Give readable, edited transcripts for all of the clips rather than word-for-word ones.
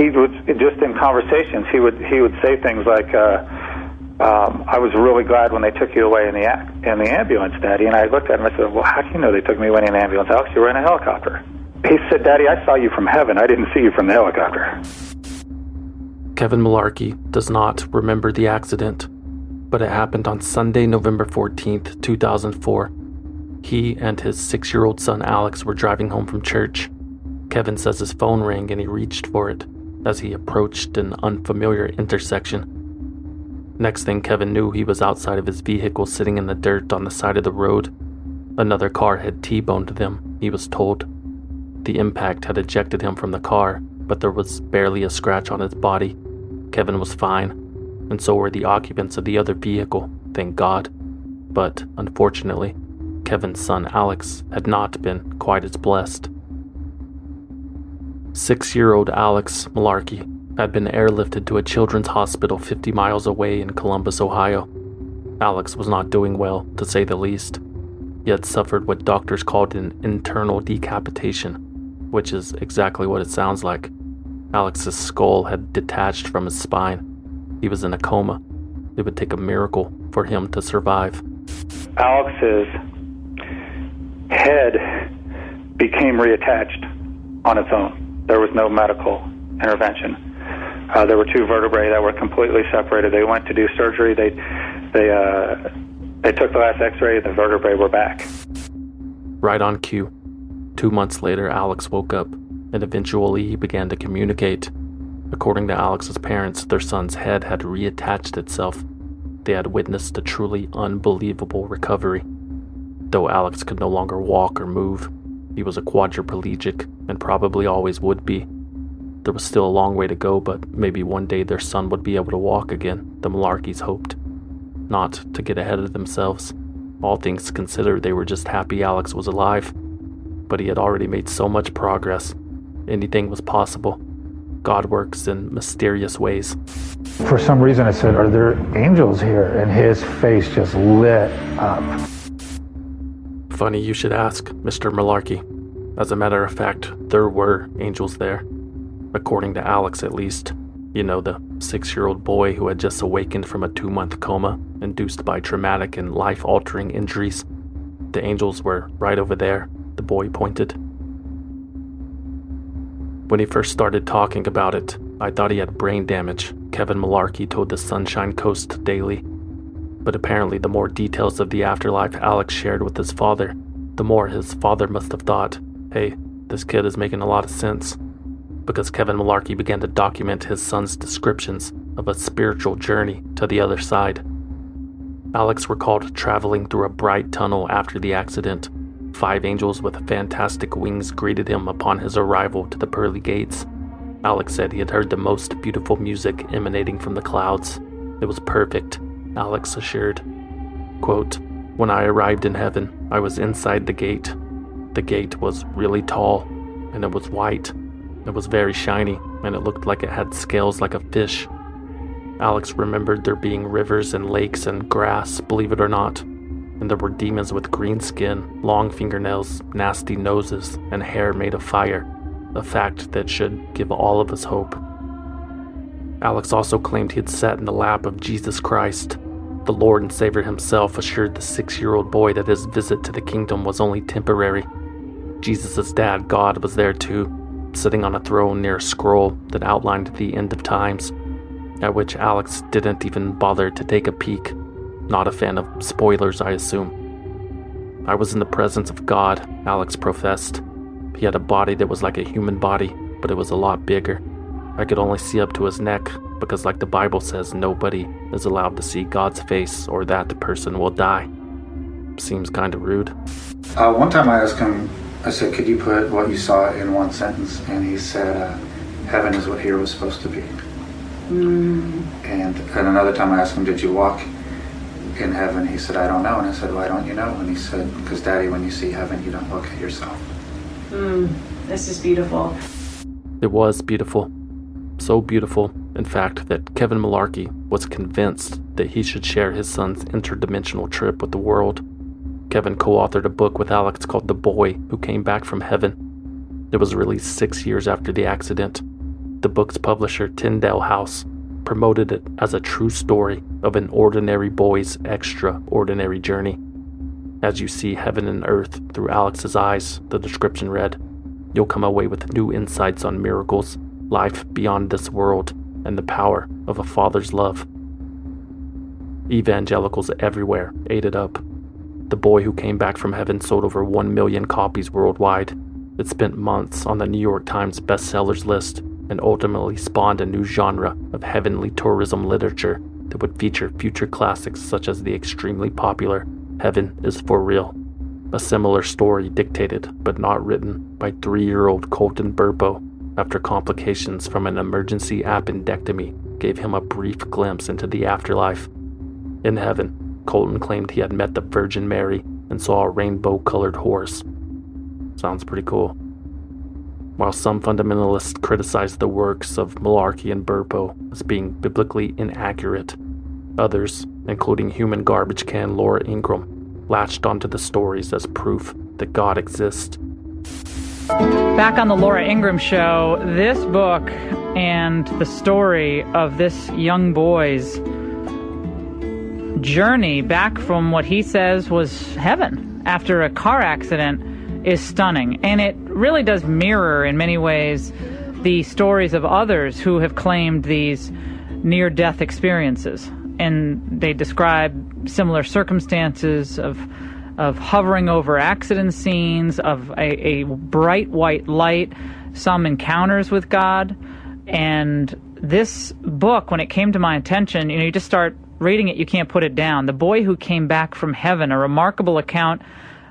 he would, just in conversations, he would say things like, I was really glad when they took you away in the ambulance, Daddy. And I looked at him and I said, well, how do you know they took me away in an ambulance, Alex? You were in a helicopter. He said, Daddy, I saw you from heaven. I didn't see you from the helicopter. Kevin Malarkey does not remember the accident, but it happened on Sunday, November 14th, 2004. He and his 6-year-old son Alex were driving home from church. Kevin says his phone rang and he reached for it as he approached an unfamiliar intersection. Next thing Kevin knew, he was outside of his vehicle sitting in the dirt on the side of the road. Another car had T-boned them, he was told. The impact had ejected him from the car, but there was barely a scratch on his body. Kevin was fine, and so were the occupants of the other vehicle, thank God. But, unfortunately, Kevin's son Alex had not been quite as blessed. 6-year-old Alex Malarkey had been airlifted to a children's hospital 50 miles away in Columbus, Ohio. Alex was not doing well, to say the least. He had suffered what doctors called an internal decapitation, which is exactly what it sounds like. Alex's skull had detached from his spine. He was in a coma. It would take a miracle for him to survive. Alex's head became reattached on its own. There was no medical intervention. There were 2 vertebrae that were completely separated. They went to do surgery. They took the last x-ray. The vertebrae were back. Right on cue. 2 months later, Alex woke up, and eventually he began to communicate. According to Alex's parents, their son's head had reattached itself. They had witnessed a truly unbelievable recovery. Though Alex could no longer walk or move, he was a quadriplegic and probably always would be. There was still a long way to go, but maybe one day their son would be able to walk again, the Malarkeys hoped. Not to get ahead of themselves. All things considered, they were just happy Alex was alive. But he had already made so much progress. Anything was possible. God works in mysterious ways. For some reason I said, are there angels here? And his face just lit up. Funny you should ask, Mr. Malarkey. As a matter of fact, there were angels there. According to Alex, at least. You know, the 6-year-old boy who had just awakened from a 2-month coma induced by traumatic and life-altering injuries. The angels were right over there, the boy pointed. When he first started talking about it, I thought he had brain damage, Kevin Malarkey told the Sunshine Coast Daily. But apparently the more details of the afterlife Alex shared with his father, the more his father must have thought, hey, this kid is making a lot of sense. Because Kevin Malarkey began to document his son's descriptions of a spiritual journey to the other side. Alex recalled traveling through a bright tunnel after the accident. 5 angels with fantastic wings greeted him upon his arrival to the pearly gates. Alex said he had heard the most beautiful music emanating from the clouds. It was perfect, Alex assured. Quote, when I arrived in heaven, I was inside the gate. The gate was really tall, and it was white. It was very shiny, and it looked like it had scales like a fish. Alex remembered there being rivers and lakes and grass, believe it or not. And there were demons with green skin, long fingernails, nasty noses, and hair made of fire, a fact that should give all of us hope. Alex also claimed he had sat in the lap of Jesus Christ. The Lord and Savior himself assured the 6-year-old boy that his visit to the kingdom was only temporary. Jesus' dad, God, was there too, sitting on a throne near a scroll that outlined the end of times, at which Alex didn't even bother to take a peek. Not a fan of spoilers, I assume. I was in the presence of God, Alex professed. He had a body that was like a human body, but it was a lot bigger. I could only see up to his neck, because like the Bible says, nobody is allowed to see God's face or that person will die. Seems kind of rude. One time I asked him, I said, could you put what you saw in one sentence? And he said, heaven is what here was supposed to be. And another time I asked him, did you walk in heaven? He said, I don't know. And I said, why don't you know? And he said, because Daddy, when you see heaven, you don't look at yourself. This is beautiful. It was beautiful. So beautiful, in fact, that Kevin Malarkey was convinced that he should share his son's interdimensional trip with the world. Kevin co-authored a book with Alex called The Boy Who Came Back from Heaven. It was released 6 years after the accident. The book's publisher, Tyndale House, promoted it as a true story of an ordinary boy's extraordinary journey. As you see heaven and earth through Alex's eyes, the description read, you'll come away with new insights on miracles, life beyond this world, and the power of a father's love. Evangelicals everywhere ate it up. The Boy Who Came Back from Heaven sold over 1 million copies worldwide. It spent months on the New York Times bestsellers list and ultimately spawned a new genre of heavenly tourism literature that would feature future classics such as the extremely popular Heaven is for Real, a similar story dictated but not written by 3-year-old Colton Burpo after complications from an emergency appendectomy gave him a brief glimpse into the afterlife. In heaven, Colton claimed he had met the Virgin Mary and saw a rainbow-colored horse. Sounds pretty cool. While some fundamentalists criticized the works of Malarkey and Burpo as being biblically inaccurate, others, including human garbage can Laura Ingraham, latched onto the stories as proof that God exists. Back on the Laura Ingraham show, this book and the story of this young boy's journey back from what he says was heaven after a car accident is stunning. And it really does mirror in many ways the stories of others who have claimed these near-death experiences. And they describe similar circumstances of hovering over accident scenes, of a bright white light, some encounters with God. And this book, when it came to my attention, you just start reading it, you can't put it down. The Boy Who Came Back from Heaven, a remarkable account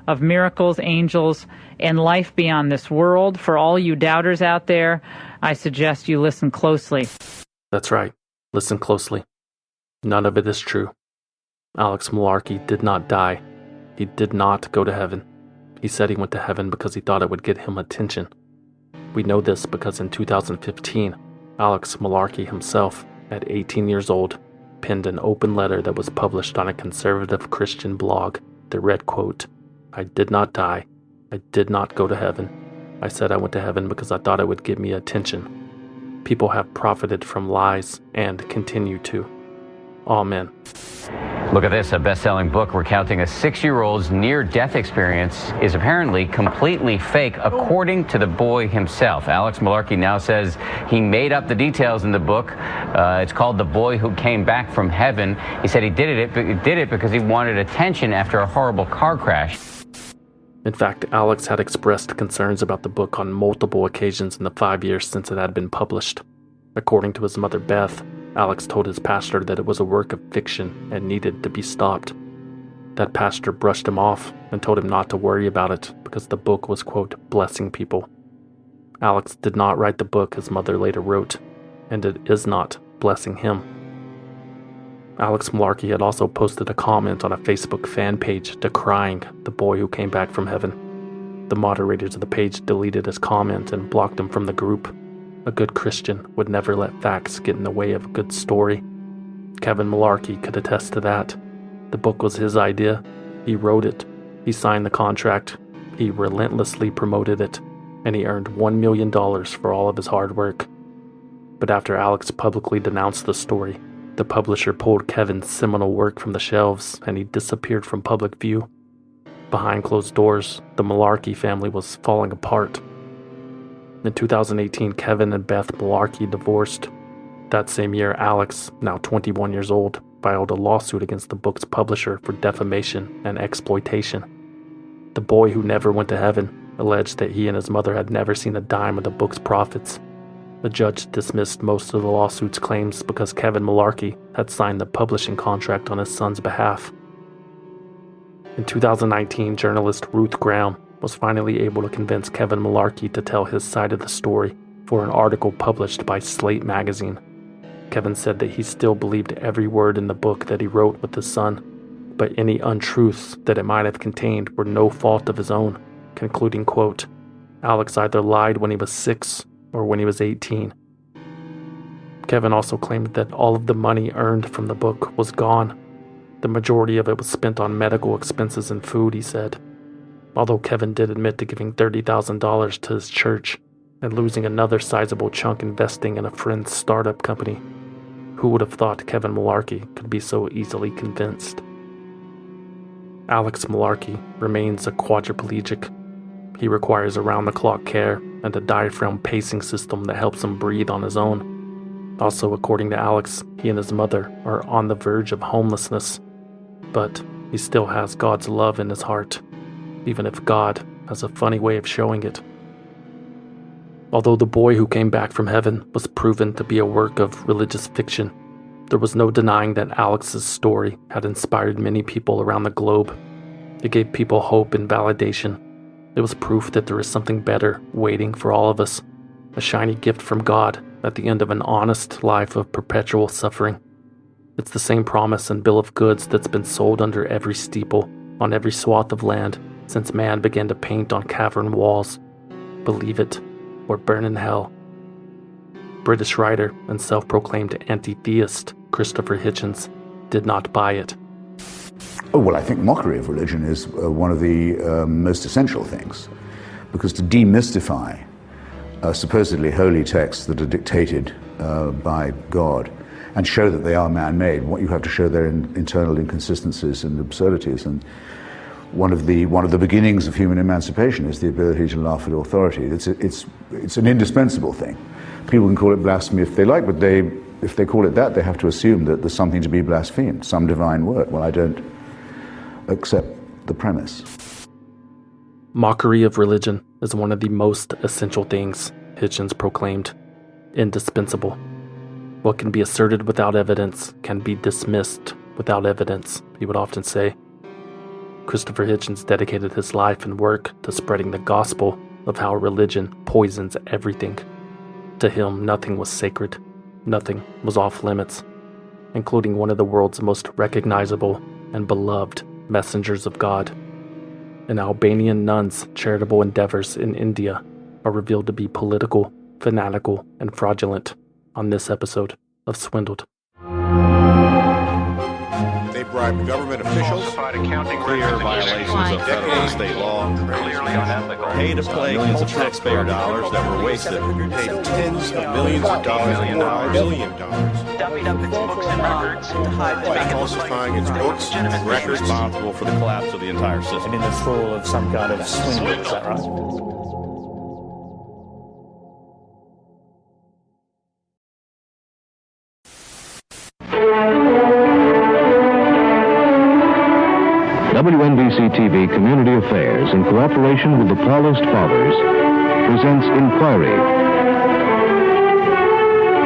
of miracles, angels, and life beyond this world. For all you doubters out there, I suggest you listen closely. That's right. Listen closely. None of it is true. Alex Malarkey did not die. He did not go to heaven. He said he went to heaven because he thought it would get him attention. We know this because in 2015, Alex Malarkey himself, at 18 years old, penned an open letter that was published on a conservative Christian blog that read, quote, I did not die. I did not go to heaven. I said I went to heaven because I thought it would get me attention. People have profited from lies and continue to. Amen. Look at this. A best-selling book recounting a 6-year-old's near-death experience is apparently completely fake, according to the boy himself. Alex Malarkey now says he made up the details in the book. It's called The Boy Who Came Back from Heaven. He said he did it because he wanted attention after a horrible car crash. In fact, Alex had expressed concerns about the book on multiple occasions in the 5 years since it had been published. According to his mother, Beth, Alex told his pastor that it was a work of fiction and needed to be stopped. That pastor brushed him off and told him not to worry about it because the book was, quote, blessing people. Alex did not write the book his mother later wrote, and it is not blessing him. Alex Malarkey had also posted a comment on a Facebook fan page decrying The Boy Who Came Back from Heaven. The moderators of the page deleted his comment and blocked him from the group. A good Christian would never let facts get in the way of a good story. Kevin Malarkey could attest to that. The book was his idea. He wrote it. He signed the contract. He relentlessly promoted it. And he earned $1 million for all of his hard work. But after Alex publicly denounced the story, the publisher pulled Kevin's seminal work from the shelves and he disappeared from public view. Behind closed doors, the Malarkey family was falling apart. In 2018, Kevin and Beth Malarkey divorced. That same year, Alex, now 21 years old, filed a lawsuit against the book's publisher for defamation and exploitation. The boy who never went to heaven alleged that he and his mother had never seen a dime of the book's profits. The judge dismissed most of the lawsuit's claims because Kevin Malarkey had signed the publishing contract on his son's behalf. In 2019, journalist Ruth Graham was finally able to convince Kevin Malarkey to tell his side of the story for an article published by Slate magazine. Kevin said that he still believed every word in the book that he wrote with his son, but any untruths that it might have contained were no fault of his own, concluding, quote, Alex either lied when he was 6 or when he was 18. Kevin also claimed that all of the money earned from the book was gone. The majority of it was spent on medical expenses and food, he said. Although Kevin did admit to giving $30,000 to his church, and losing another sizable chunk investing in a friend's startup company. Who would have thought Kevin Malarkey could be so easily convinced? Alex Malarkey remains a quadriplegic. He requires around-the-clock care and a diaphragm pacing system that helps him breathe on his own. Also, according to Alex, he and his mother are on the verge of homelessness. But he still has God's love in his heart, even if God has a funny way of showing it. Although The Boy Who Came Back from Heaven was proven to be a work of religious fiction, there was no denying that Alex's story had inspired many people around the globe. It gave people hope and validation. It was proof that there is something better waiting for all of us, a shiny gift from God at the end of an honest life of perpetual suffering. It's the same promise and bill of goods that's been sold under every steeple, on every swath of land, since man began to paint on cavern walls. Believe it, or burn in hell. British writer and self-proclaimed anti-theist Christopher Hitchens did not buy it. Oh, well, I think mockery of religion is one of the most essential things, because to demystify supposedly holy texts that are dictated by God and show that they are man-made, what you have to show their internal inconsistencies and absurdities. And one of the beginnings of human emancipation is the ability to laugh at authority. It's an indispensable thing. People can call it blasphemy if they like, but if they call it that, they have to assume that there's something to be blasphemed, some divine word. Well, I don't accept the premise. Mockery of religion is one of the most essential things, Hitchens proclaimed. Indispensable. What can be asserted without evidence can be dismissed without evidence, he would often say. Christopher Hitchens dedicated his life and work to spreading the gospel of how religion poisons everything. To him, nothing was sacred. Nothing was off limits, including one of the world's most recognizable and beloved messengers of God. An Albanian nun's charitable endeavors in India are revealed to be political, fanatical, and fraudulent on this episode of Swindled. They bribed government officials, clear violations of federal and state law, clearly unethical, pay to play millions of taxpayer dollars that were wasted, paid tens of millions of dollars, $1 billion, dumping up its books and records to hide by falsifying its books and records, responsible for the collapse of the entire system. And in the thrall of some kind of swindle, is that right? WNBC-TV Community Affairs, in cooperation with the Poorest Fathers, presents Inquiry.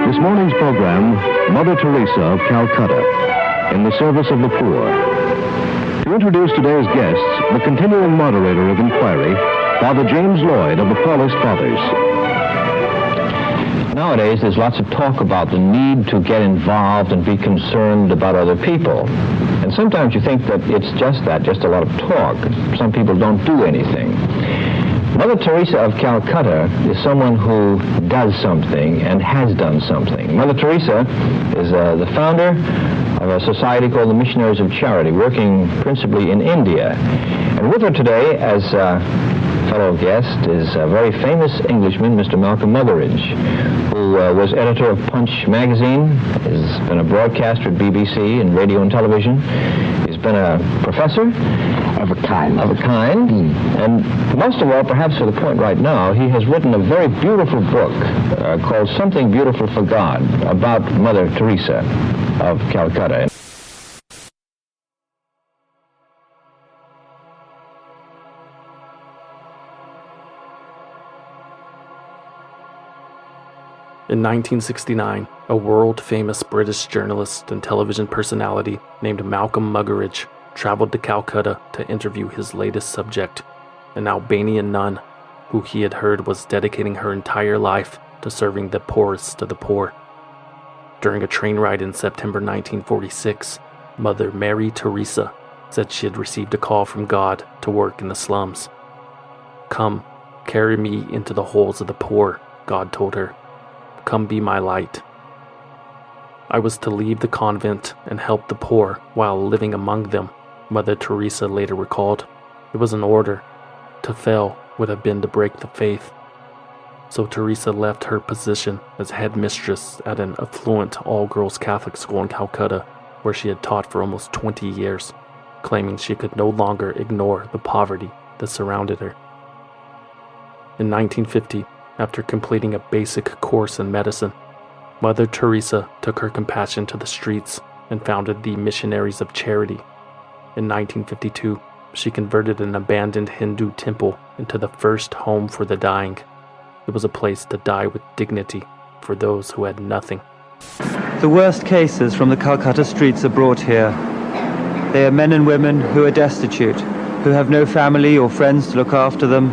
This morning's program, Mother Teresa of Calcutta, in the service of the poor. To introduce today's guests, the continuing moderator of Inquiry, Father James Lloyd of the Poorest Fathers. Nowadays, there's lots of talk about the need to get involved and be concerned about other people. And sometimes you think that it's just that, just a lot of talk. Some people don't do anything. Mother Teresa of Calcutta is someone who does something and has done something. Mother Teresa is the founder of a society called the Missionaries of Charity, working principally in India. And with her today as fellow guest is a very famous Englishman, Mr. Malcolm Muggeridge, who was editor of Punch magazine, has been a broadcaster at BBC and radio and television. He's been a professor of a kind. And most of all, perhaps to the point right now, he has written a very beautiful book called Something Beautiful for God about Mother Teresa of Calcutta. In 1969, a world-famous British journalist and television personality named Malcolm Muggeridge traveled to Calcutta to interview his latest subject, an Albanian nun who he had heard was dedicating her entire life to serving the poorest of the poor. During a train ride in September 1946, Mother Mary Teresa said she had received a call from God to work in the slums. "Come, carry me into the holes of the poor," God told her. "Come be my light." I was to leave the convent and help the poor while living among them, Mother Teresa later recalled. It was an order. To fail would have been to break the faith. so Teresa left her position as headmistress at an affluent all-girls Catholic school in Calcutta, where she had taught for almost 20 years, claiming she could no longer ignore the poverty that surrounded her. In 1950, after completing a basic course in medicine, Mother Teresa took her compassion to the streets and founded the Missionaries of Charity. In 1952, she converted an abandoned Hindu temple into the first home for the dying. It was a place to die with dignity for those who had nothing. The worst cases from the Calcutta streets are brought here. They are men and women who are destitute, who have no family or friends to look after them,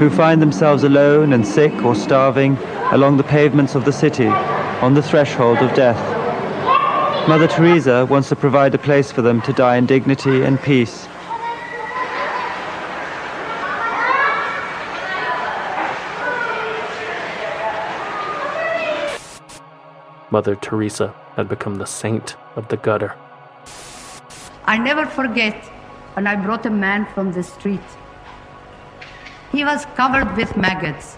who find themselves alone and sick or starving along the pavements of the city, on the threshold of death. Mother Teresa wants to provide a place for them to die in dignity and peace. Mother Teresa had become the saint of the gutter. I never forget when I brought a man from the street. He was covered with maggots.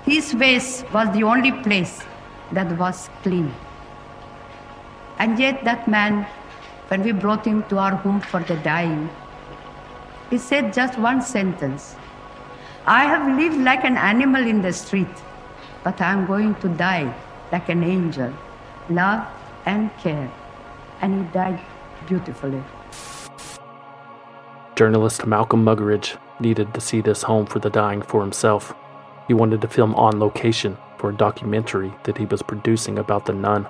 His face was the only place that was clean. And yet that man, when we brought him to our home for the dying, he said just one sentence: I have lived like an animal in the street, but I am going to die like an angel, love and care. And he died beautifully. Journalist Malcolm Muggeridge needed to see this home for the dying for himself. He wanted to film on location for a documentary that he was producing about the nun.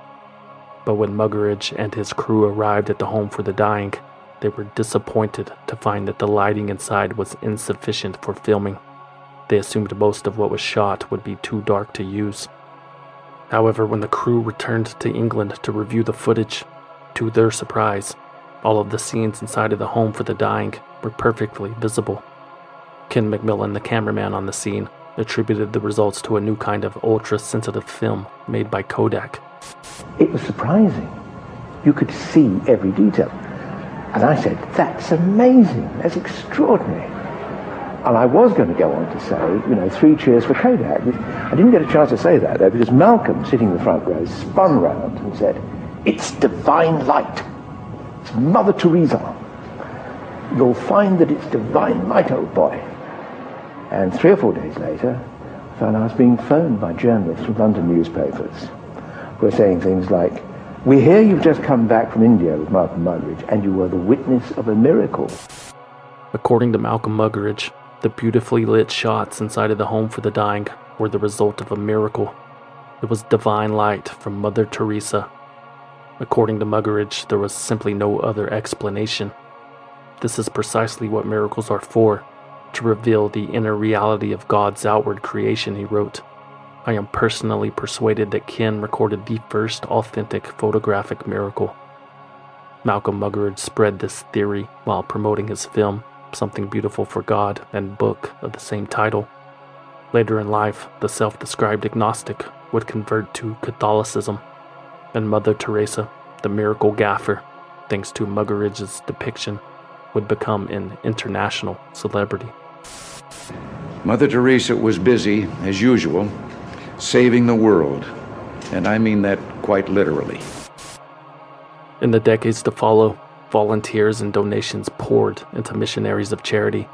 But when Muggeridge and his crew arrived at the home for the dying, they were disappointed to find that the lighting inside was insufficient for filming. They assumed most of what was shot would be too dark to use. However, when the crew returned to England to review the footage, to their surprise, all of the scenes inside of the home for the dying were perfectly visible. Ken McMillan, the cameraman on the scene, attributed the results to a new kind of ultra-sensitive film made by Kodak. It was surprising. You could see every detail. And I said, that's amazing, that's extraordinary. And I was going to go on to say, 3 cheers for Kodak. I didn't get a chance to say that, though, because Malcolm, sitting in the front row, spun round and said, it's divine light. It's Mother Teresa. You'll find that it's divine light, old boy. And 3 or 4 days later, I found I was being phoned by journalists from London newspapers who were saying things like, we hear you've just come back from India with Malcolm Muggeridge, and you were the witness of a miracle. According to Malcolm Muggeridge, the beautifully lit shots inside of the home for the dying were the result of a miracle. It was divine light from Mother Teresa. According to Muggeridge, there was simply no other explanation. This is precisely what miracles are for, to reveal the inner reality of God's outward creation, he wrote. I am personally persuaded that Ken recorded the first authentic photographic miracle. Malcolm Muggeridge spread this theory while promoting his film, Something Beautiful for God, and book of the same title. Later in life, the self-described agnostic would convert to Catholicism, and Mother Teresa, the miracle gaffer, thanks to Muggeridge's depiction, would become an international celebrity. Mother Teresa was busy, as usual, saving the world, and I mean that quite literally. In the decades to follow, volunteers and donations poured into Missionaries of Charity.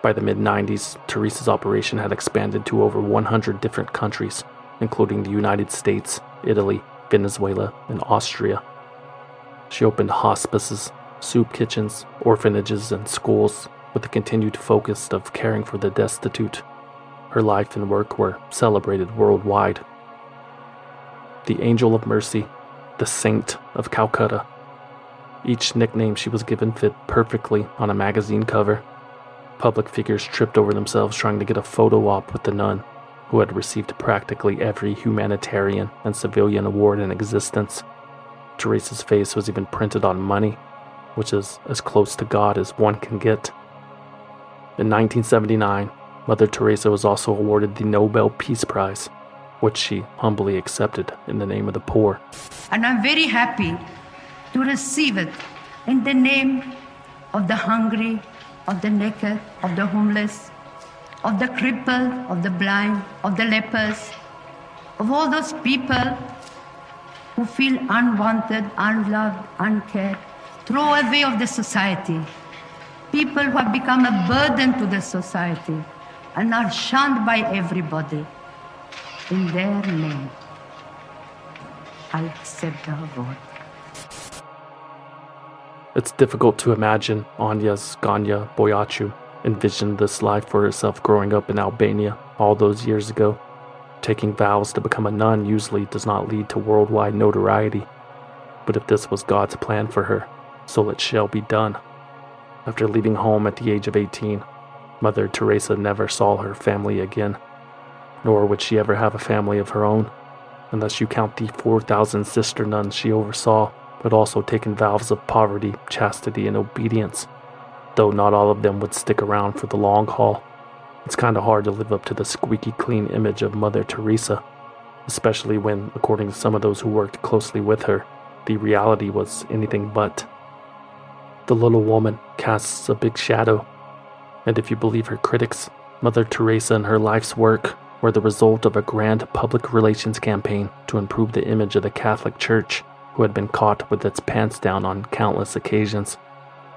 By the mid-90s, Teresa's operation had expanded to over 100 different countries, including the United States, Italy, Venezuela, and Austria. She opened hospices, soup kitchens, orphanages, and schools with the continued focus of caring for the destitute. Her life and work were celebrated worldwide. The Angel of Mercy, the Saint of Calcutta. Each nickname she was given fit perfectly on a magazine cover. Public figures tripped over themselves trying to get a photo op with the nun, who had received practically every humanitarian and civilian award in existence. Teresa's face was even printed on money, which is as close to God as one can get. In 1979, Mother Teresa was also awarded the Nobel Peace Prize, which she humbly accepted in the name of the poor. And I'm very happy to receive it in the name of the hungry, of the naked, of the homeless, of the crippled, of the blind, of the lepers, of all those people who feel unwanted, unloved, uncared, throwaway of the society, people who have become a burden to the society and are shunned by everybody. In their name, I accept our vote. It's difficult to imagine Anya's Ganya Boyacu envisioned this life for herself growing up in Albania all those years ago. Taking vows to become a nun usually does not lead to worldwide notoriety. But if this was God's plan for her, so it shall be done. After leaving home at the age of 18, Mother Teresa never saw her family again. Nor would she ever have a family of her own, unless you count the 4,000 sister nuns she oversaw, but also taken vows of poverty, chastity, and obedience. Though not all of them would stick around for the long haul. It's kind of hard to live up to the squeaky clean image of Mother Teresa, especially when, according to some of those who worked closely with her, the reality was anything but. The little woman casts a big shadow, and if you believe her critics, Mother Teresa and her life's work were the result of a grand public relations campaign to improve the image of the Catholic Church, who had been caught with its pants down on countless occasions.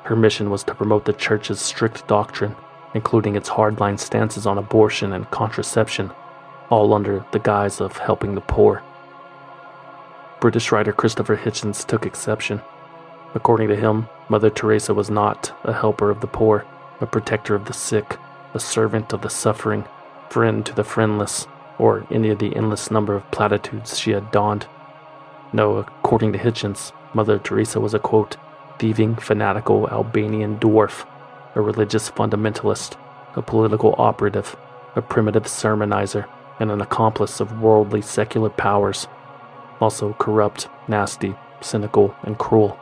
Her mission was to promote the Church's strict doctrine, including its hardline stances on abortion and contraception, all under the guise of helping the poor. British writer Christopher Hitchens took exception. According to him, Mother Teresa was not a helper of the poor, a protector of the sick, a servant of the suffering, friend to the friendless, or any of the endless number of platitudes she had donned. No, according to Hitchens, Mother Teresa was a, quote, thieving, fanatical Albanian dwarf, a religious fundamentalist, a political operative, a primitive sermonizer, and an accomplice of worldly secular powers, also corrupt, nasty, cynical, and cruel.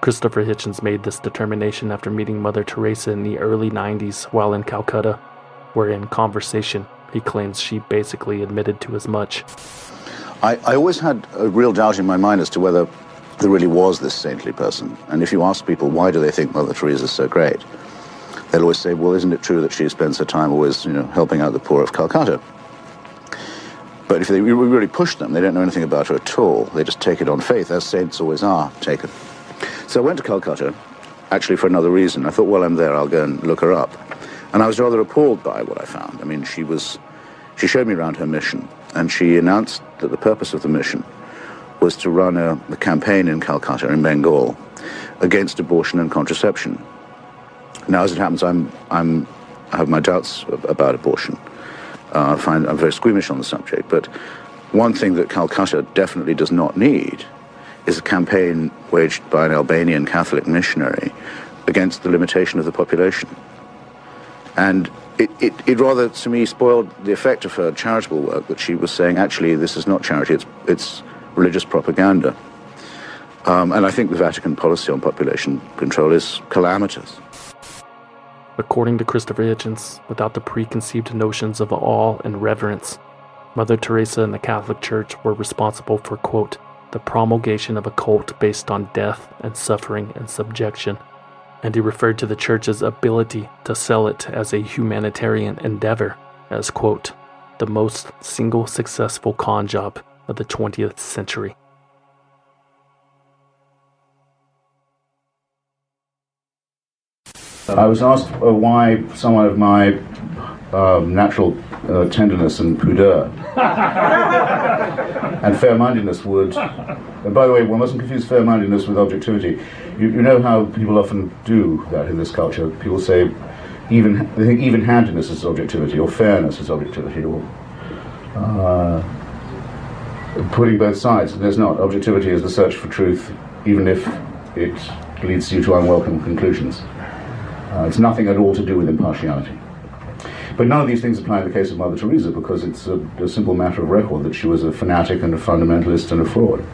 Christopher Hitchens made this determination after meeting Mother Teresa in the early 90s while in Calcutta, where in conversation he claims she basically admitted to as much. I always had a real doubt in my mind as to whether there really was this saintly person. And if you ask people why do they think Mother Teresa is so great, they'll always say, well, isn't it true that she spends her time always, helping out the poor of Calcutta? But if they really push them, they don't know anything about her at all. They just take it on faith, as saints always are taken. So I went to Calcutta, actually for another reason. I thought, well, I'm there, I'll go and look her up. And I was rather appalled by what I found. I mean, she showed me around her mission, and she announced that the purpose of the mission was to run a campaign in Calcutta, in Bengal, against abortion and contraception. Now, as it happens, I have my doubts about abortion. I'm very squeamish on the subject, but one thing that Calcutta definitely does not need is a campaign waged by an Albanian Catholic missionary against the limitation of the population. And it rather, to me, spoiled the effect of her charitable work, that she was saying, actually, this is not charity, it's religious propaganda. And I think the Vatican policy on population control is calamitous. According to Christopher Hitchens, without the preconceived notions of awe and reverence, Mother Teresa and the Catholic Church were responsible for, quote, the promulgation of a cult based on death and suffering and subjection. And he referred to the Church's ability to sell it as a humanitarian endeavor as, quote, the most single successful con job of the 20th century. I was asked why someone of my natural tenderness and pudeur and fair-mindedness would... And by the way, one mustn't confuse fair-mindedness with objectivity. You know how people often do that in this culture. People say they think even-handedness is objectivity, or fairness is objectivity, or putting both sides. There's not. Objectivity is the search for truth, even if it leads you to unwelcome conclusions. It's nothing at all to do with impartiality. But none of these things apply in the case of Mother Teresa, because it's a simple matter of record that she was a fanatic and a fundamentalist and a fraud.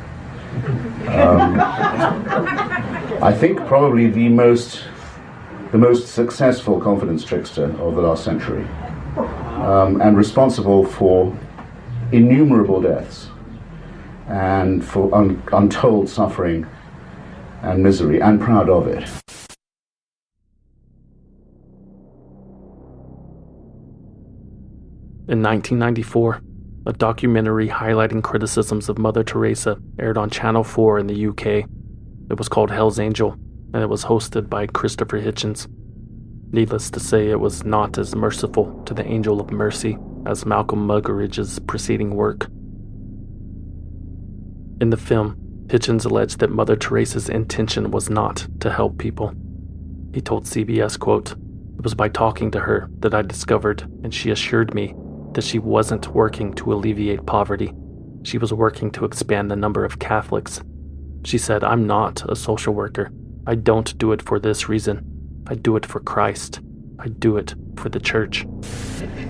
I think probably the most successful confidence trickster of the last century, and responsible for innumerable deaths and for untold suffering and misery, and proud of it. In 1994, a documentary highlighting criticisms of Mother Teresa aired on Channel 4 in the UK. It was called Hell's Angel, and it was hosted by Christopher Hitchens. Needless to say, it was not as merciful to the Angel of Mercy as Malcolm Muggeridge's preceding work. In the film, Hitchens alleged that Mother Teresa's intention was not to help people. He told CBS, quote, "It was by talking to her that I discovered, and she assured me that she wasn't working to alleviate poverty. She was working to expand the number of Catholics. She said, 'I'm not a social worker. I don't do it for this reason. I do it for Christ. I do it for the church.'"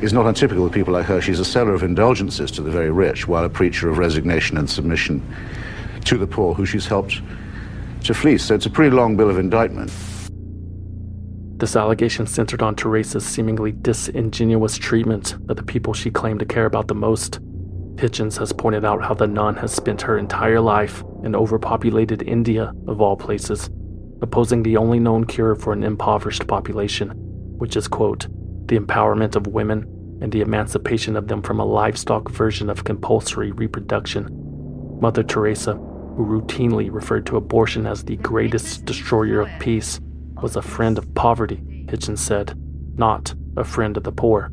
It's not untypical with people like her. She's a seller of indulgences to the very rich, while a preacher of resignation and submission to the poor, who she's helped to fleece. So it's a pretty long bill of indictment. This allegation centered on Teresa's seemingly disingenuous treatment of the people she claimed to care about the most. Hitchens has pointed out how the nun has spent her entire life in overpopulated India, of all places, opposing the only known cure for an impoverished population, which is, quote, "the empowerment of women and the emancipation of them from a livestock version of compulsory reproduction." Mother Teresa, who routinely referred to abortion as the greatest destroyer of peace, was a friend of poverty, Hitchens said, not a friend of the poor.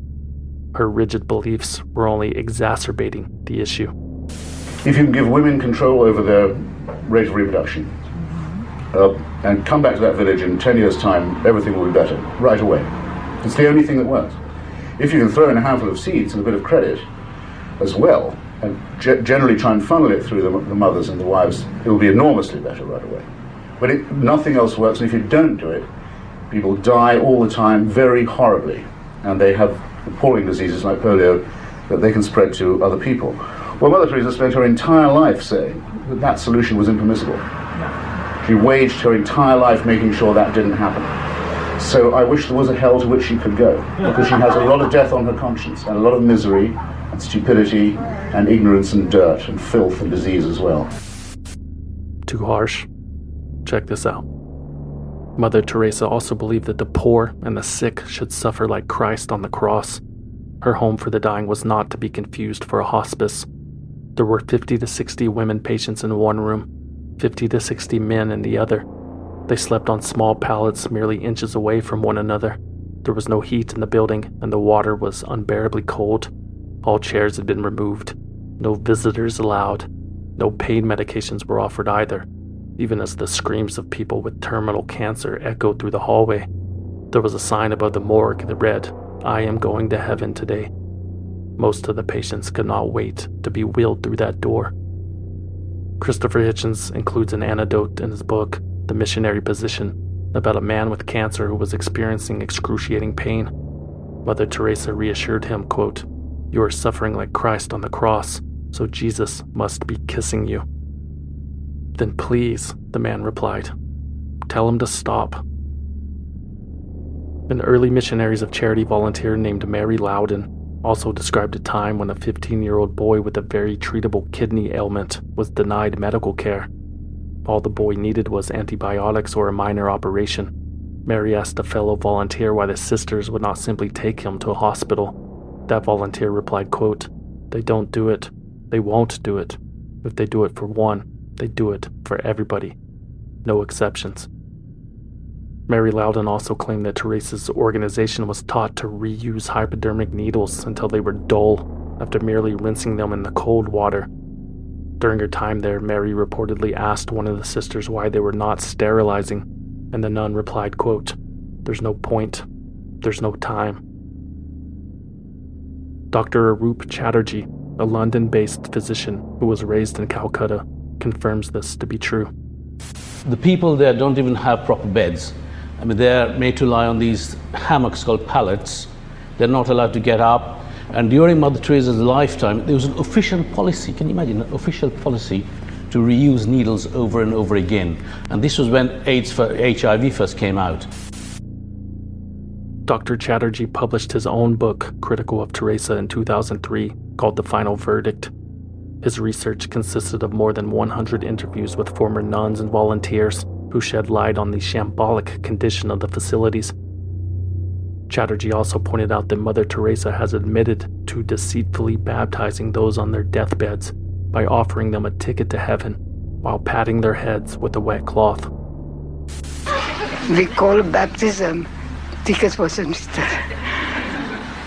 Her rigid beliefs were only exacerbating the issue. If you can give women control over their rate of reproduction, and come back to that village in 10 years' time, everything will be better, right away. It's the only thing that works. If you can throw in a handful of seeds and a bit of credit as well, and generally try and funnel it through the mothers and the wives, it will be enormously better right away. But nothing else works, and if you don't do it, people die all the time very horribly, and they have appalling diseases like polio that they can spread to other people. Well, Mother Teresa spent her entire life saying that that solution was impermissible. She waged her entire life making sure that didn't happen. So I wish there was a hell to which she could go, because she has a lot of death on her conscience, and a lot of misery, and stupidity, and ignorance, and dirt, and filth, and disease as well. Too harsh? Check this out. Mother Teresa also believed that the poor and the sick should suffer like Christ on the cross. Her home for the dying was not to be confused for a hospice. There were 50 to 60 women patients in one room, 50 to 60 men in the other. They slept on small pallets merely inches away from one another. There was no heat in the building, and the water was unbearably cold. All chairs had been removed. No visitors allowed. No pain medications were offered either, even as the screams of people with terminal cancer echoed through the hallway. There was a sign above the morgue that read, "I am going to heaven today." Most of the patients could not wait to be wheeled through that door. Christopher Hitchens includes an anecdote in his book, The Missionary Position, about a man with cancer who was experiencing excruciating pain. Mother Teresa reassured him, quote, "You are suffering like Christ on the cross, so Jesus must be kissing you." "Then please," the man replied, "tell him to stop." An early Missionaries of Charity volunteer named Mary Loudon also described a time when a 15-year-old boy with a very treatable kidney ailment was denied medical care. All the boy needed was antibiotics or a minor operation. Mary asked a fellow volunteer why the sisters would not simply take him to a hospital. That volunteer replied, quote, "They don't do it. They won't do it. If they do it for one, they do it for everybody. No exceptions." Mary Loudon also claimed that Teresa's organization was taught to reuse hypodermic needles until they were dull after merely rinsing them in the cold water. During her time there, Mary reportedly asked one of the sisters why they were not sterilizing, and the nun replied, quote, "There's no point. There's no time." Dr. Arup Chatterjee, a London-based physician who was raised in Calcutta, confirms this to be true. The people there don't even have proper beds. I mean, they're made to lie on these hammocks called pallets. They're not allowed to get up. And during Mother Teresa's lifetime, there was an official policy, can you imagine, an official policy to reuse needles over and over again. And this was when HIV first came out. Dr. Chatterjee published his own book, critical of Teresa, in 2003, called The Final Verdict. His research consisted of more than 100 interviews with former nuns and volunteers who shed light on the shambolic condition of the facilities. Chatterjee also pointed out that Mother Teresa has admitted to deceitfully baptizing those on their deathbeds by offering them a ticket to heaven while patting their heads with a wet cloth. We call baptism ticket for semester.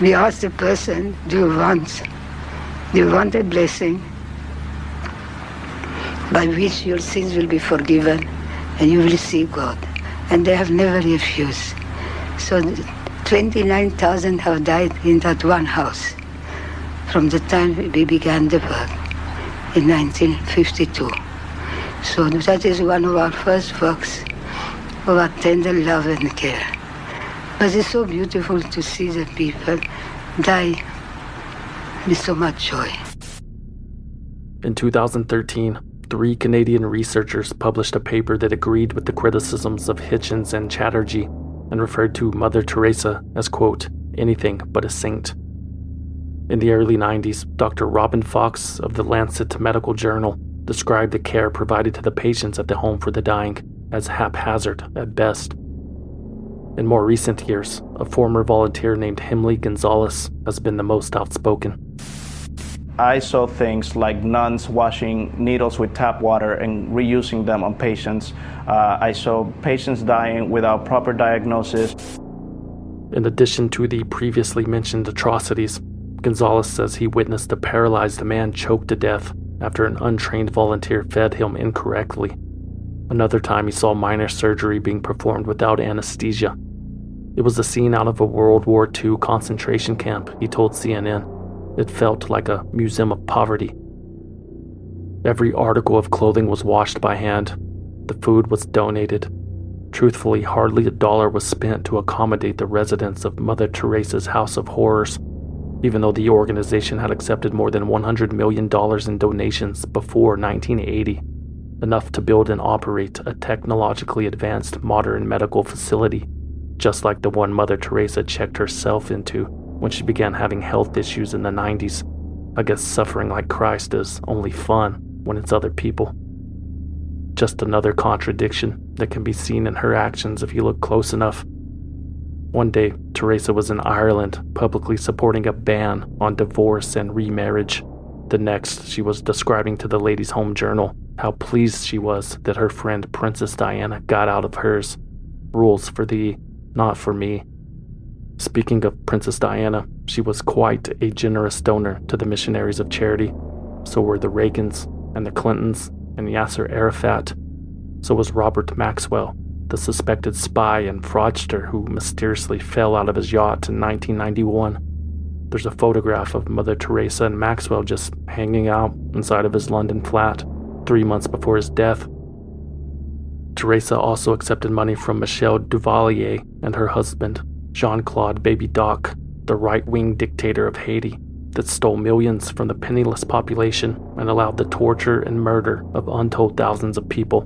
We ask the person, do you want a blessing by which your sins will be forgiven and you will see God? And they have never refused. So 29,000 have died in that one house from the time we began the work in 1952. So that is one of our first works of our tender love and care. But it's so beautiful to see the people die with so much joy. In 2013, 3 Canadian researchers published a paper that agreed with the criticisms of Hitchens and Chatterjee and referred to Mother Teresa as, quote, anything but a saint. In the early 90s, Dr. Robin Fox of the Lancet Medical Journal described the care provided to the patients at the Home for the Dying as haphazard at best. In more recent years, a former volunteer named Himley Gonzalez has been the most outspoken. I saw things like nuns washing needles with tap water and reusing them on patients. I saw patients dying without proper diagnosis. In addition to the previously mentioned atrocities, Gonzalez says he witnessed a paralyzed man choked to death after an untrained volunteer fed him incorrectly. Another time he saw minor surgery being performed without anesthesia. It was a scene out of a World War II concentration camp, he told CNN. It felt like a museum of poverty. Every article of clothing was washed by hand. The food was donated. Truthfully, hardly $1 was spent to accommodate the residents of Mother Teresa's House of Horrors, even though the organization had accepted more than $100 million in donations before 1980, enough to build and operate a technologically advanced modern medical facility, just like the one Mother Teresa checked herself into when she began having health issues in the 90s. I guess suffering like Christ is only fun when it's other people. Just another contradiction that can be seen in her actions if you look close enough. One day, Teresa was in Ireland, publicly supporting a ban on divorce and remarriage. The next, she was describing to the Ladies' Home Journal how pleased she was that her friend Princess Diana got out of hers. Rules for thee, not for me. Speaking of Princess Diana, she was quite a generous donor to the Missionaries of Charity. So were the Reagans and the Clintons and Yasser Arafat. So was Robert Maxwell, the suspected spy and fraudster who mysteriously fell out of his yacht in 1991. There's a photograph of Mother Teresa and Maxwell just hanging out inside of his London flat 3 months before his death. Teresa also accepted money from Michel Duvalier and her husband, Jean-Claude Baby Doc, the right-wing dictator of Haiti that stole millions from the penniless population and allowed the torture and murder of untold thousands of people.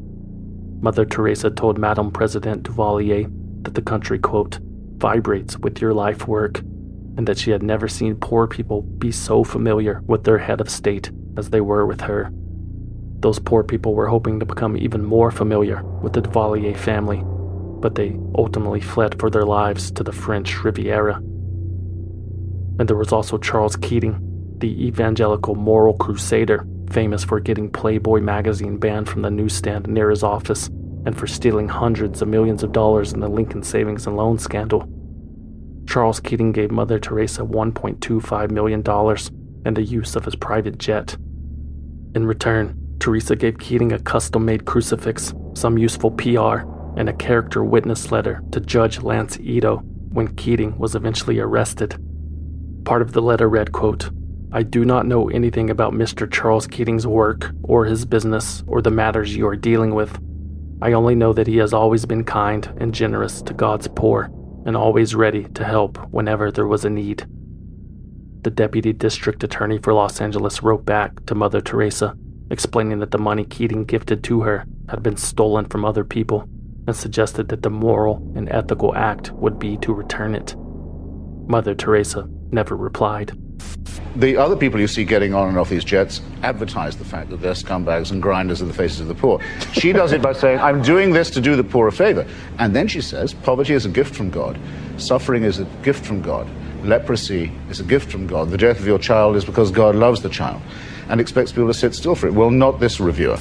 Mother Teresa told Madame President Duvalier that the country, quote, vibrates with your life work, and that she had never seen poor people be so familiar with their head of state as they were with her. Those poor people were hoping to become even more familiar with the Duvalier family, but they ultimately fled for their lives to the French Riviera. And there was also Charles Keating, the evangelical moral crusader, famous for getting Playboy magazine banned from the newsstand near his office and for stealing hundreds of millions of dollars in the Lincoln Savings and Loan scandal. Charles Keating gave Mother Teresa $1.25 million and the use of his private jet. In return, Teresa gave Keating a custom-made crucifix, some useful PR, and a character witness letter to Judge Lance Ito when Keating was eventually arrested. Part of the letter read, quote, I do not know anything about Mr. Charles Keating's work or his business or the matters you are dealing with. I only know that he has always been kind and generous to God's poor and always ready to help whenever there was a need. The deputy district attorney for Los Angeles wrote back to Mother Teresa, explaining that the money Keating gifted to her had been stolen from other people and suggested that the moral and ethical act would be to return it. Mother Teresa never replied. The other people you see getting on and off these jets advertise the fact that they're scumbags and grinders of the faces of the poor. She does it by saying, I'm doing this to do the poor a favor. And then she says, poverty is a gift from God. Suffering is a gift from God. Leprosy is a gift from God. The death of your child is because God loves the child and expects people to sit still for it. Well, not this reviewer.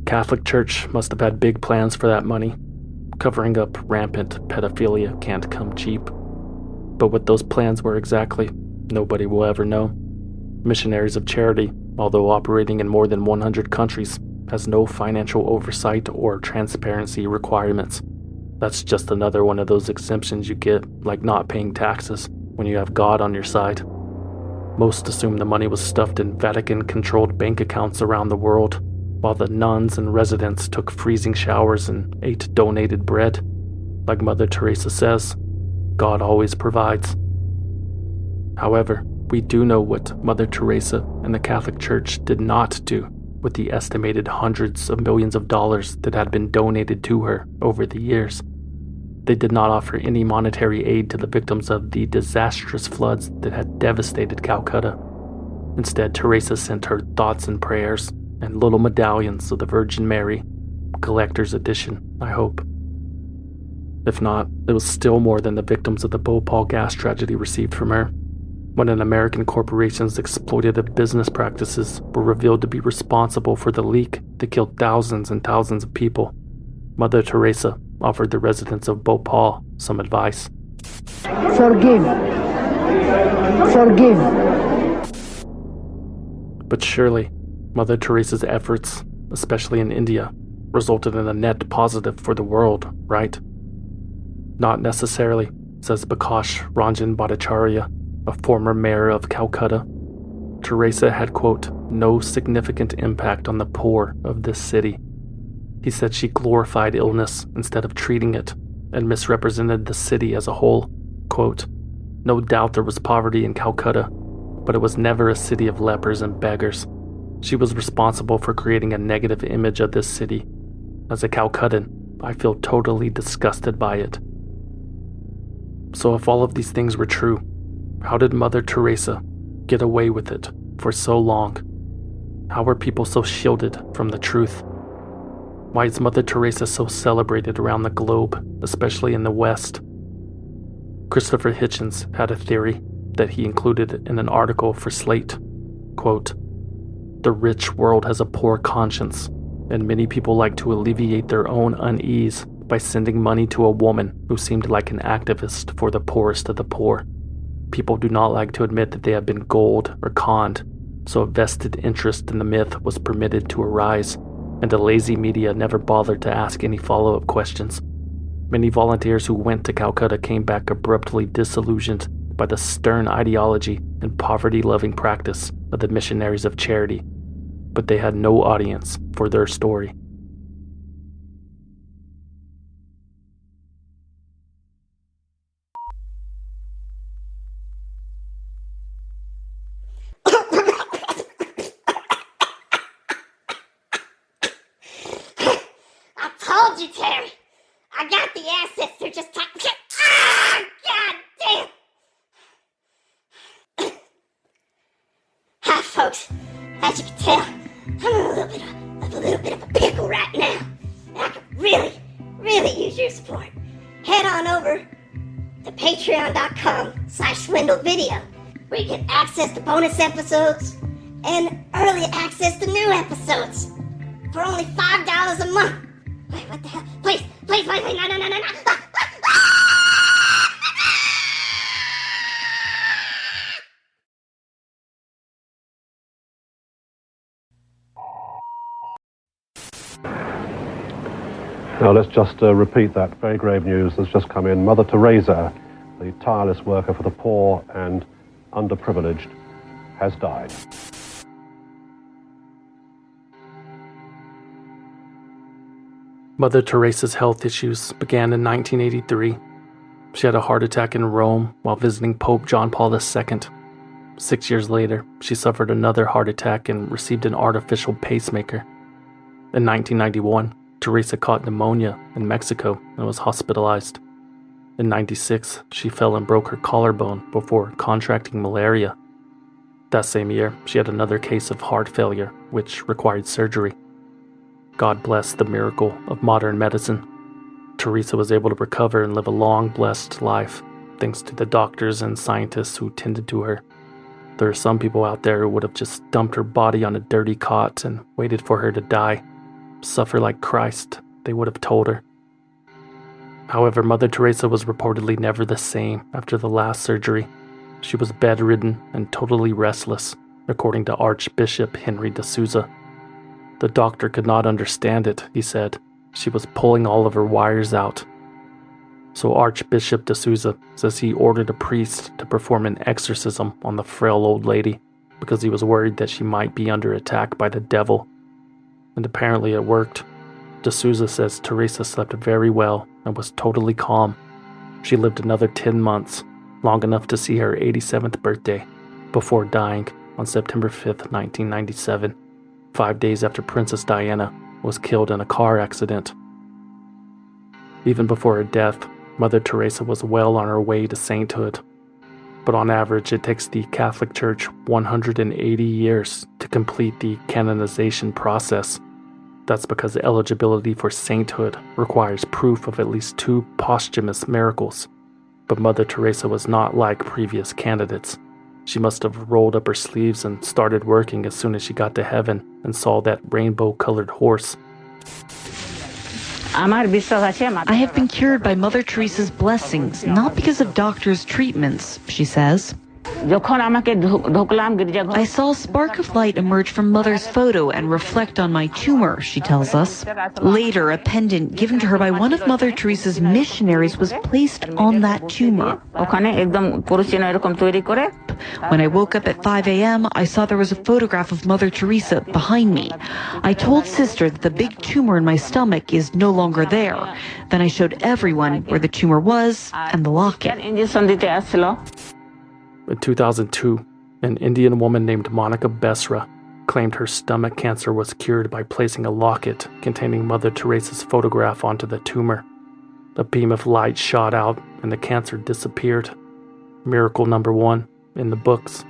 Catholic Church must have had big plans for that money. Covering up rampant pedophilia can't come cheap. But what those plans were exactly, nobody will ever know. Missionaries of Charity, although operating in more than 100 countries, has no financial oversight or transparency requirements. That's just another one of those exemptions you get, like not paying taxes, when you have God on your side. Most assume the money was stuffed in Vatican-controlled bank accounts around the world, while the nuns and residents took freezing showers and ate donated bread. Like Mother Teresa says, God always provides. However, we do know what Mother Teresa and the Catholic Church did not do with the estimated hundreds of millions of dollars that had been donated to her over the years. They did not offer any monetary aid to the victims of the disastrous floods that had devastated Calcutta. Instead, Teresa sent her thoughts and prayers and little medallions of the Virgin Mary, collector's edition, I hope. If not, it was still more than the victims of the Bhopal gas tragedy received from her, when an American corporation's exploitative business practices were revealed to be responsible for the leak that killed thousands and thousands of people. Mother Teresa offered the residents of Bhopal some advice. Forgive. Forgive. But surely, Mother Teresa's efforts, especially in India, resulted in a net positive for the world, right? Not necessarily, says Bakash Ranjan Bhattacharya, a former mayor of Calcutta. Teresa had, quote, no significant impact on the poor of this city. He said she glorified illness instead of treating it and misrepresented the city as a whole. Quote, no doubt there was poverty in Calcutta, but it was never a city of lepers and beggars. She was responsible for creating a negative image of this city. As a Calcuttan, I feel totally disgusted by it. So if all of these things were true, how did Mother Teresa get away with it for so long? How were people so shielded from the truth? Why is Mother Teresa so celebrated around the globe, especially in the West? Christopher Hitchens had a theory that he included in an article for Slate. Quote, the rich world has a poor conscience, and many people like to alleviate their own unease by sending money to a woman who seemed like an activist for the poorest of the poor. People do not like to admit that they have been gold or conned, so a vested interest in the myth was permitted to arise, and the lazy media never bothered to ask any follow-up questions. Many volunteers who went to Calcutta came back abruptly disillusioned by the stern ideology and poverty-loving practice of the Missionaries of Charity, but they had no audience for their story. I told you, Terry. I got the assets. They're just ah, God damn. Hi, folks. As you can tell, I'm in a little bit of a pickle right now. I could really use your support. Head on over to patreon.com/swindledvideo, where you get access to bonus episodes and early access to new episodes for only $5 a month. Wait, what the hell? Please, no. Now let's just repeat that very grave news that's just come in. Mother Teresa, the tireless worker for the poor and underprivileged, has died. Mother Teresa's health issues began in 1983. She had a heart attack in Rome while visiting Pope John Paul II. 6 years later, she suffered another heart attack and received an artificial pacemaker. In 1991, Teresa caught pneumonia in Mexico and was hospitalized. In '96, she fell and broke her collarbone before contracting malaria. That same year, she had another case of heart failure, which required surgery. God bless the miracle of modern medicine. Teresa was able to recover and live a long, blessed life, thanks to the doctors and scientists who tended to her. There are some people out there who would have just dumped her body on a dirty cot and waited for her to die. Suffer like Christ, they would have told her. However, Mother Teresa was reportedly never the same after the last surgery. She was bedridden and totally restless, according to Archbishop Henry de Souza. The doctor could not understand it, he said. She was pulling all of her wires out. So Archbishop de Souza says he ordered a priest to perform an exorcism on the frail old lady because he was worried that she might be under attack by the devil. And apparently it worked. De Souza says Teresa slept very well and was totally calm. She lived another 10 months, long enough to see her 87th birthday, before dying on September 5th, 1997, 5 days after Princess Diana was killed in a car accident. Even before her death, Mother Teresa was well on her way to sainthood. But on average, it takes the Catholic Church 180 years to complete the canonization process. That's because eligibility for sainthood requires proof of at least 2 posthumous miracles. But Mother Teresa was not like previous candidates. She must have rolled up her sleeves and started working as soon as she got to heaven and saw that rainbow-colored horse. I have been cured by Mother Teresa's blessings, not because of doctors' treatments, she says. I saw a spark of light emerge from Mother's photo and reflect on my tumor, she tells us. Later, a pendant given to her by one of Mother Teresa's missionaries was placed on that tumor. When I woke up at 5 a.m., I saw there was a photograph of Mother Teresa behind me. I told Sister that the big tumor in my stomach is no longer there. Then I showed everyone where the tumor was and the locket. In 2002, an Indian woman named Monica Besra claimed her stomach cancer was cured by placing a locket containing Mother Teresa's photograph onto the tumor. A beam of light shot out and the cancer disappeared. Miracle number 1 in the books.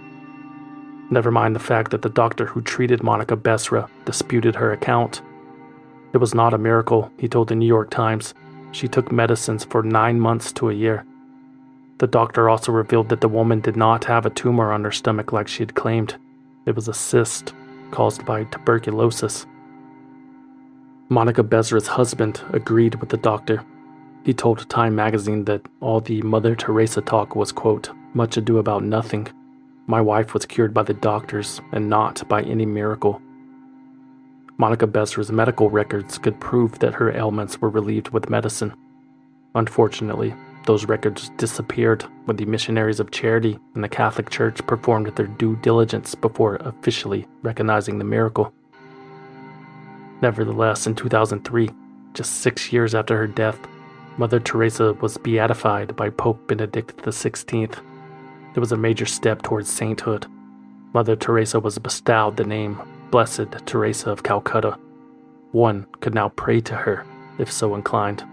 Never mind the fact that the doctor who treated Monica Besra disputed her account. It was not a miracle, he told the New York Times. She took medicines for 9 months to a year. The doctor also revealed that the woman did not have a tumor on her stomach like she had claimed. It was a cyst caused by tuberculosis. Monica Besra's husband agreed with the doctor. He told Time magazine that all the Mother Teresa talk was, quote, much ado about nothing. My wife was cured by the doctors and not by any miracle. Monica Besra's medical records could prove that her ailments were relieved with medicine. Unfortunately, those records disappeared when the Missionaries of Charity and the Catholic Church performed their due diligence before officially recognizing the miracle. Nevertheless, in 2003, just 6 years after her death, Mother Teresa was beatified by Pope Benedict XVI. It was a major step towards sainthood. Mother Teresa was bestowed the name Blessed Teresa of Calcutta. One could now pray to her, if so inclined.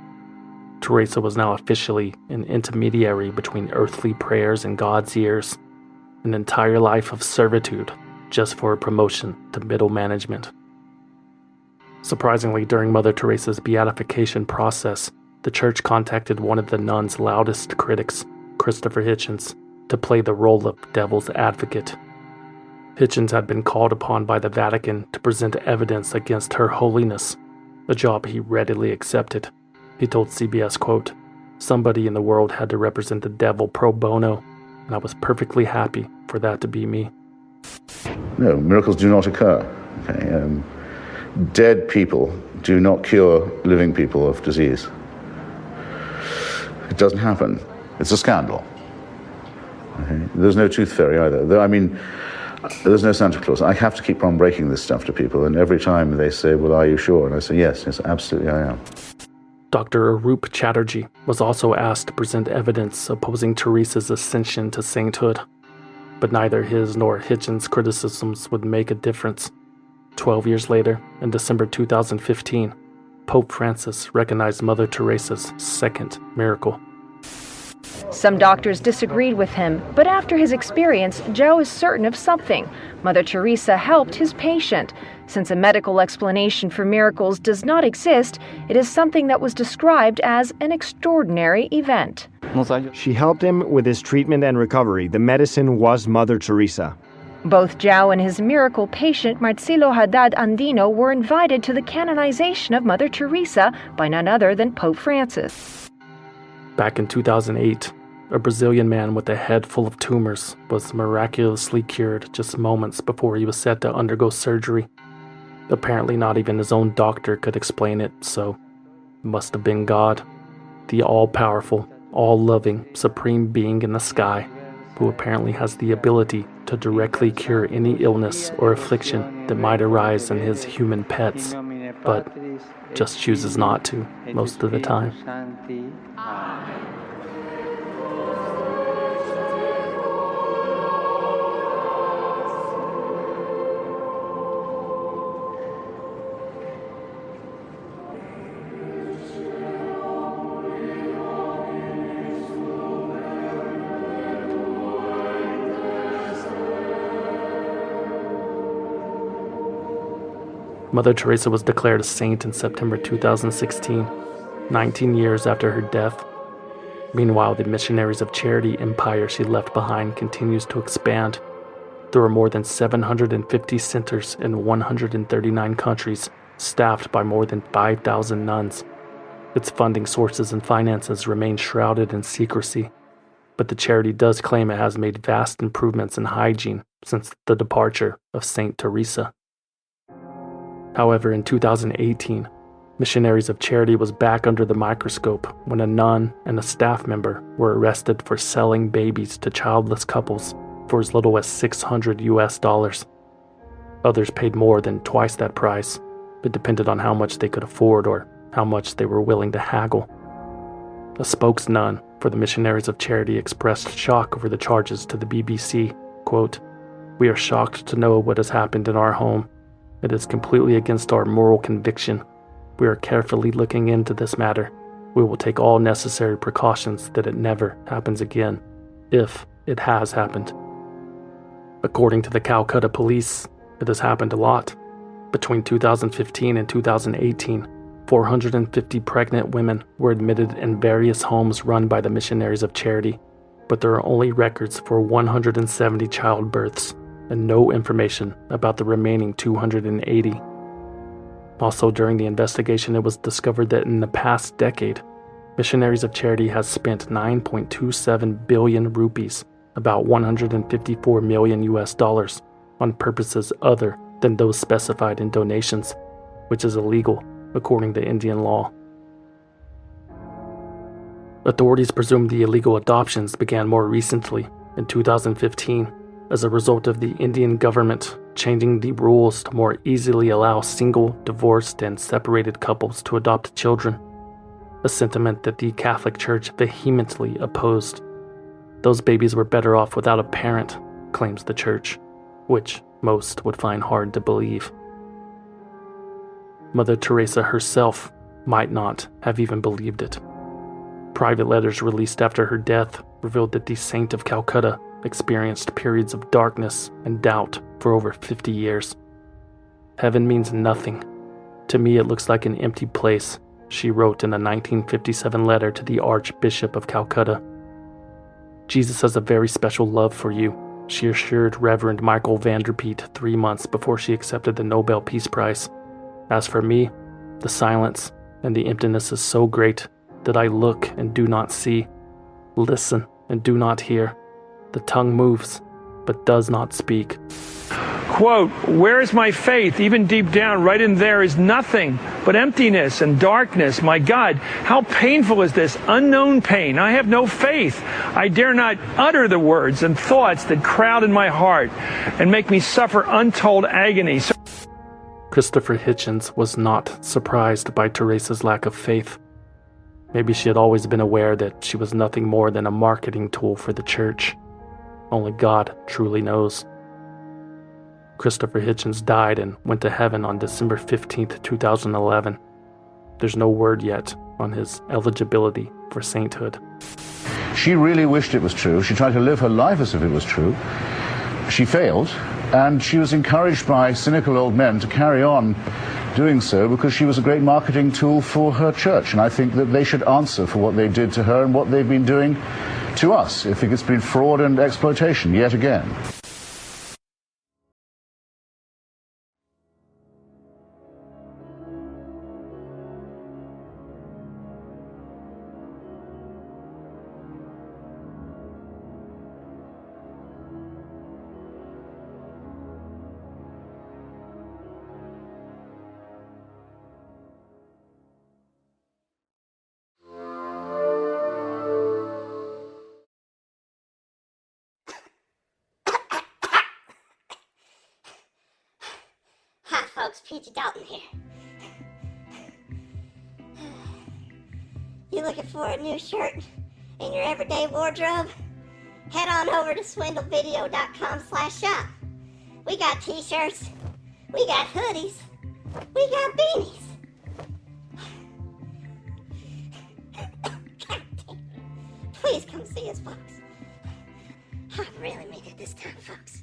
Teresa was now officially an intermediary between earthly prayers and God's ears, an entire life of servitude just for a promotion to middle management. Surprisingly, during Mother Teresa's beatification process, the church contacted one of the nun's loudest critics, Christopher Hitchens, to play the role of devil's advocate. Hitchens had been called upon by the Vatican to present evidence against Her Holiness, a job he readily accepted. He told CBS, quote, somebody in the world had to represent the devil pro bono, and I was perfectly happy for that to be me. No, miracles do not occur. Okay? Dead people do not cure living people of disease. It doesn't happen. It's a scandal. Okay? There's no tooth fairy either. There's no Santa Claus. I have to keep on breaking this stuff to people, and every time they say, well, are you sure? And I say, yes, absolutely I am. Dr. Arup Chatterjee was also asked to present evidence opposing Teresa's ascension to sainthood, but neither his nor Hitchens' criticisms would make a difference. 12 years later, in December 2015, Pope Francis recognized Mother Teresa's second miracle. Some doctors disagreed with him, but after his experience, Joe is certain of something. Mother Teresa helped his patient. Since a medical explanation for miracles does not exist, it is something that was described as an extraordinary event. She helped him with his treatment and recovery. The medicine was Mother Teresa. Both João and his miracle patient, Marcelo Haddad Andino, were invited to the canonization of Mother Teresa by none other than Pope Francis. Back in 2008, a Brazilian man with a head full of tumors was miraculously cured just moments before he was set to undergo surgery. Apparently not even his own doctor could explain it, so it must have been God, the all-powerful, all-loving, supreme being in the sky, who apparently has the ability to directly cure any illness or affliction that might arise in his human pets, but just chooses not to most of the time. Mother Teresa was declared a saint in September 2016, 19 years after her death. Meanwhile, the Missionaries of Charity empire she left behind continues to expand. There are more than 750 centers in 139 countries, staffed by more than 5,000 nuns. Its funding sources and finances remain shrouded in secrecy, but the charity does claim it has made vast improvements in hygiene since the departure of Saint Teresa. However, in 2018, Missionaries of Charity was back under the microscope when a nun and a staff member were arrested for selling babies to childless couples for as little as $600. Others paid more than twice that price, but depended on how much they could afford or how much they were willing to haggle. A spokesnun for the Missionaries of Charity expressed shock over the charges to the BBC, quote, "We are shocked to know what has happened in our home. It is completely against our moral conviction. We are carefully looking into this matter. We will take all necessary precautions that it never happens again, if it has happened." According to the Calcutta police, it has happened a lot. Between 2015 and 2018, 450 pregnant women were admitted in various homes run by the Missionaries of Charity, but there are only records for 170 childbirths and no information about the remaining 280. Also, during the investigation, it was discovered that in the past decade, Missionaries of Charity has spent 9.27 billion rupees, about $154 million US, on purposes other than those specified in donations, which is illegal according to Indian law. Authorities presume the illegal adoptions began more recently, in 2015, as a result of the Indian government changing the rules to more easily allow single, divorced, and separated couples to adopt children, a sentiment that the Catholic Church vehemently opposed. Those babies were better off without a parent, claims the Church, which most would find hard to believe. Mother Teresa herself might not have even believed it. Private letters released after her death revealed that the Saint of Calcutta experienced periods of darkness and doubt for over 50 years. "Heaven means nothing. To me it looks like an empty place," she wrote in a 1957 letter to the Archbishop of Calcutta. "Jesus has a very special love for you," she assured Reverend Michael Vanderpeet 3 months before she accepted the Nobel Peace Prize. "As for me, the silence and the emptiness is so great that I look and do not see, listen and do not hear. The tongue moves, but does not speak." Quote, "Where is my faith? Even deep down, right in there is nothing but emptiness and darkness. My God, how painful is this unknown pain? I have no faith. I dare not utter the words and thoughts that crowd in my heart and make me suffer untold agony." Christopher Hitchens was not surprised by Teresa's lack of faith. Maybe she had always been aware that she was nothing more than a marketing tool for the church. Only God truly knows. Christopher Hitchens died and went to heaven on December 15th, 2011. There's no word yet on his eligibility for sainthood. She really wished it was true. She tried to live her life as if it was true. She failed, and she was encouraged by cynical old men to carry on doing so because she was a great marketing tool for her church. And I think that they should answer for what they did to her and what they've been doing to us. I think it's been fraud and exploitation yet again. Hi folks, Peachy Dalton here. You looking for a new shirt in your everyday wardrobe? Head on over to swindlevideo.com/shop. We got t-shirts, we got hoodies, we got beanies. God damn. Please come see us, folks. I really mean it this time, folks.